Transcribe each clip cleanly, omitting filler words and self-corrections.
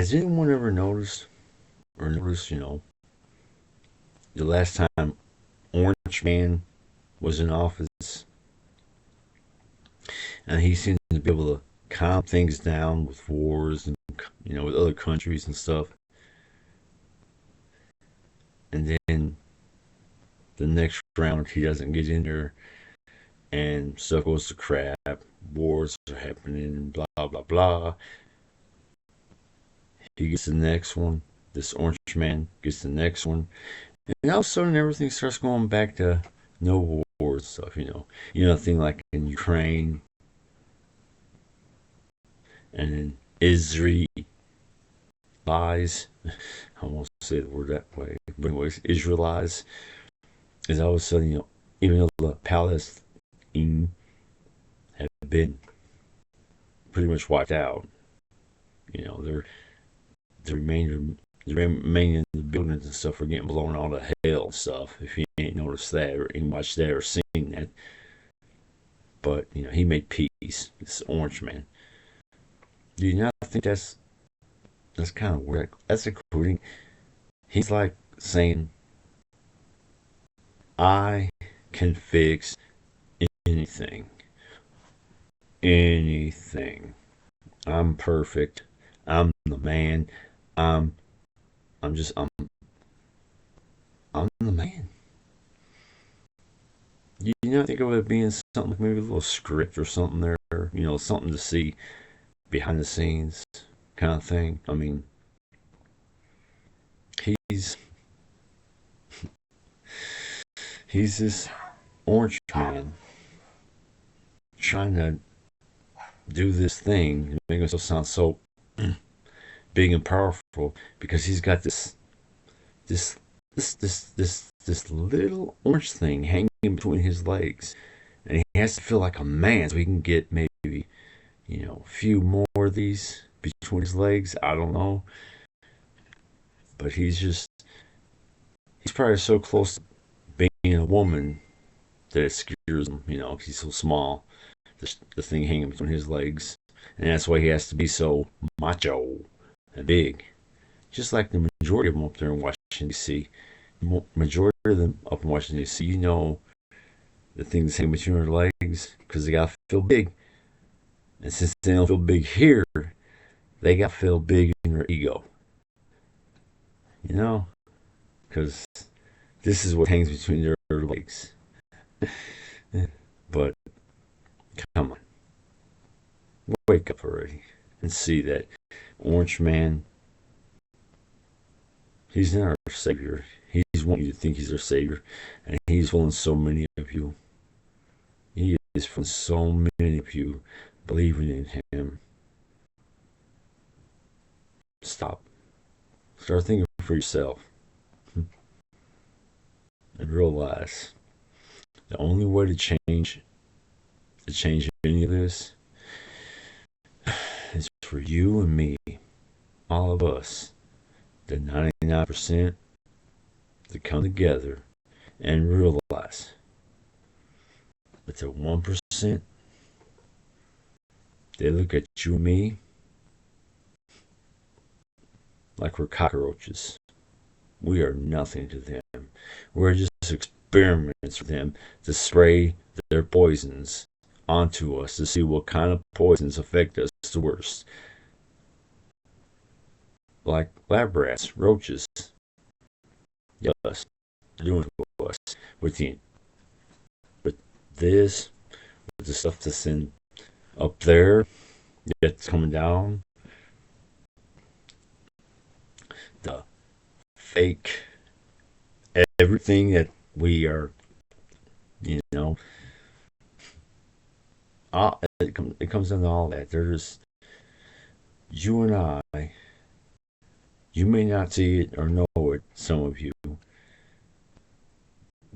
Has anyone ever noticed, the last time Orange Man was in office, and he seemed to be able to calm things down with wars and with other countries and stuff. And then the next round he doesn't get in there, and stuff goes to crap. Wars are happening, and blah blah blah. He gets the next one. This Orange Man gets the next one, and all of a sudden everything starts going back to no wars stuff. Thing like in Ukraine and then Israel lies. I won't say the word that way, but anyways, Israelites is all of a sudden, even though the Palestine have been pretty much wiped out, they're the remainder, the remaining of the buildings and stuff are getting blown all to hell and stuff. If you ain't noticed that or ain't watched that or seen that, but he made peace. This Orange Man. Do you not think that's kind of weird? That's including. He's like saying, "I can fix anything, anything. I'm perfect. I'm the man. I'm I'm just I'm the man." You not think of it being something like maybe a little script or something there, something to see behind the scenes kind of thing. I mean, he's he's this Orange Man trying to do this thing, make himself sound so big and powerful because he's got this this little orange thing hanging between his legs, and he has to feel like a man so he can get maybe a few more of these between his legs. I don't know, but he's probably so close to being a woman that it scares him. He's so small, the thing hanging between his legs, and that's why he has to be so macho and big, just like the majority of them up there in Washington D.C. Majority of them up in Washington D.C. The things hanging between their legs because they got to feel big, and since they don't feel big here, they got to feel big in their ego. You know, because this is what hangs between their legs. But come on, wake up already and see that Orange Man, he's not our savior. He's wanting you to think he's our savior, and he's fooling so many of you. He is fooling so many of you believing in him. Stop. Start thinking for yourself and realize the only way to change any of this is for you and me, all of us, the 99%, to come together and realize that the 1%, they look at you and me like we're cockroaches. We are nothing to them. We're just experiments for them to spray their poisons onto us to see what kind of poisons affect us the worst. Like lab rats, roaches, yes, doing to us with with this, with the stuff that's in up there that's coming down, the fake everything that we are, you know, it comes down to all that. There's you and I. You may not see it or know it, some of you.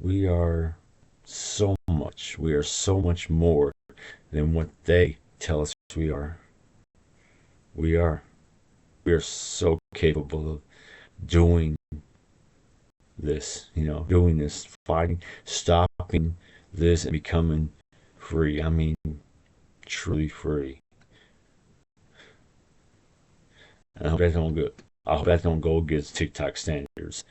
We are so much. We are so much more than what they tell us we are. We are. We are so capable of doing doing this, fighting, stopping this, and becoming free. I mean, truly free. I hope that don't go. I hope that don't go against TikTok standards.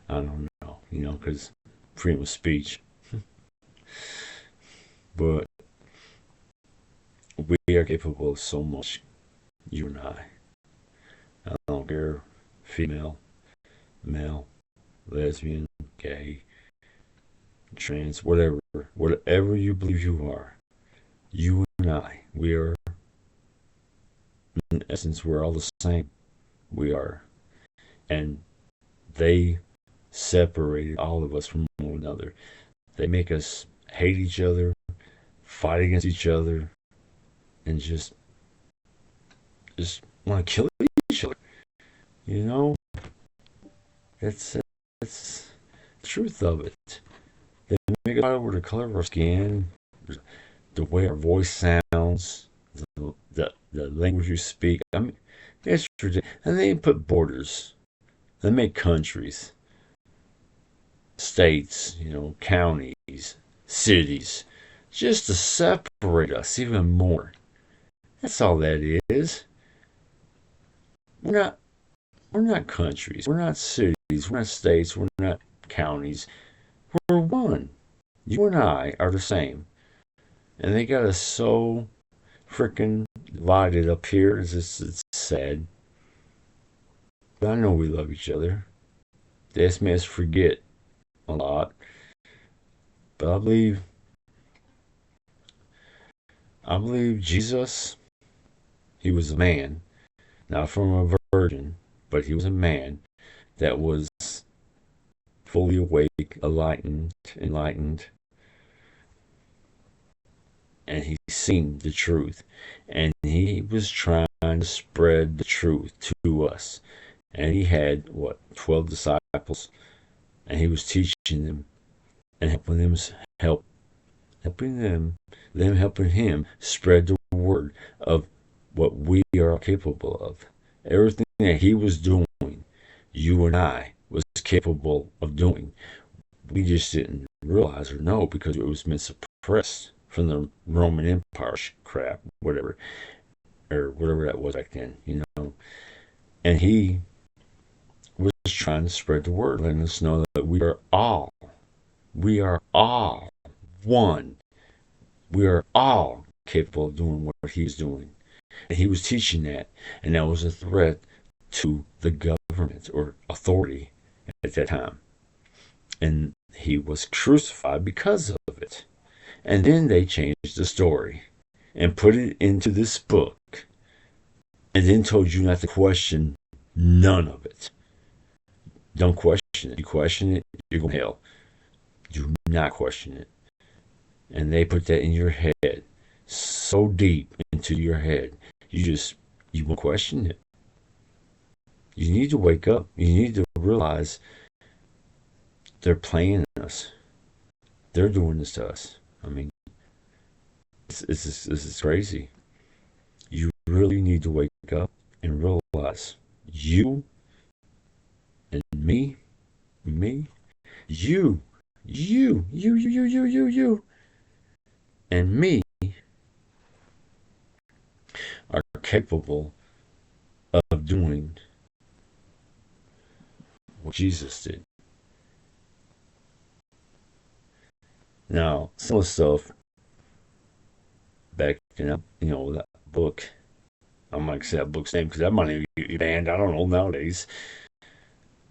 I don't know, because freedom of speech. But we are capable of so much, you and I. I don't care, female, male, lesbian, gay, trans, whatever you believe you are. You and I, we are, in essence, we're all the same. We are. And they separated all of us from one another. They make us hate each other, fight against each other, and just want to kill each other. You know, that's the truth of it. They make it over the color of our skin, the way our voice sounds, the language you speak. I mean, it's ridiculous. And they put borders. They make countries, states, counties, cities, just to separate us even more. That's all that is. We're not we're not countries. We're not cities. We're not states. We're not counties. We're one. You and I are the same. And they got us so freaking divided up here. It's sad. But I know we love each other. They ask me us forget a lot. But I believe Jesus, he was a man, not from a virgin, but he was a man that was fully awake, enlightened, and he seen the truth. And he was trying to spread the truth to us. And he had, 12 disciples, and he was teaching them and help, helping them helping him spread the word of what we are capable of. Everything that he was doing, you and I was capable of doing. We just didn't realize or know because it was been suppressed from the Roman Empire crap, whatever, or whatever that was back then. And he was trying to spread the word, letting us know that we are all one. We are all capable of doing what he's doing. And he was teaching that, and that was a threat to the government or authority at that time. And he was crucified because of it. And then they changed the story and put it into this book and then told you not to question none of it. Don't question it. You question it, you're going to hell. Do not question it. And they put that in your head, so deep into your head. You won't question it. You need to wake up. You need to realize they're playing us. They're doing this to us. I mean, this is crazy. You really need to wake up and realize you and me, you, you, and me are capable of doing what Jesus did. Now, some of the stuff back in that book, I'm not gonna say that book's name because that might even be banned. I don't know nowadays.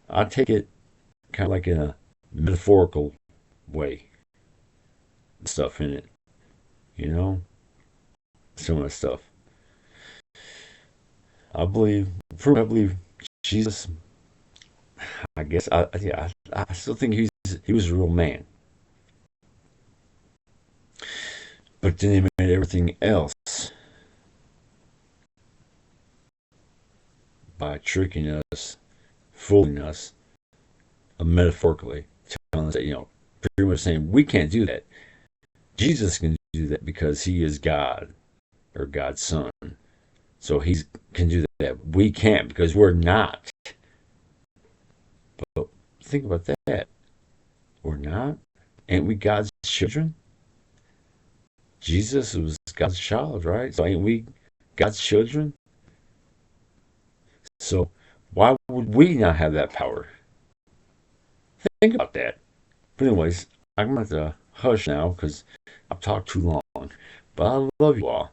I take it kind of like in a metaphorical way, stuff in it, you know, some of the stuff. I believe Jesus. I guess I still think he was a real man, but then he made everything else by tricking us, fooling us, metaphorically, telling us that pretty much saying we can't do that. Jesus can do that because he is God or God's son. So he can do that. We can't because we're not. But think about that. We're not. Ain't we God's children? Jesus was God's child, right? So ain't we God's children? So why would we not have that power? Think about that. But anyways, I'm going to hush now because I've talked too long. But I love you all.